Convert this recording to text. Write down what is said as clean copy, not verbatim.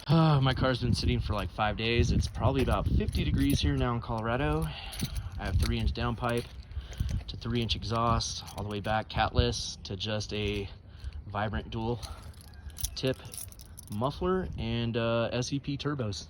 My car's been sitting for like 5 days. It's probably about 50 degrees here now in Colorado. I have 3-inch downpipe to 3-inch exhaust, all the way back catless to just a vibrant dual tip muffler and SEP turbos.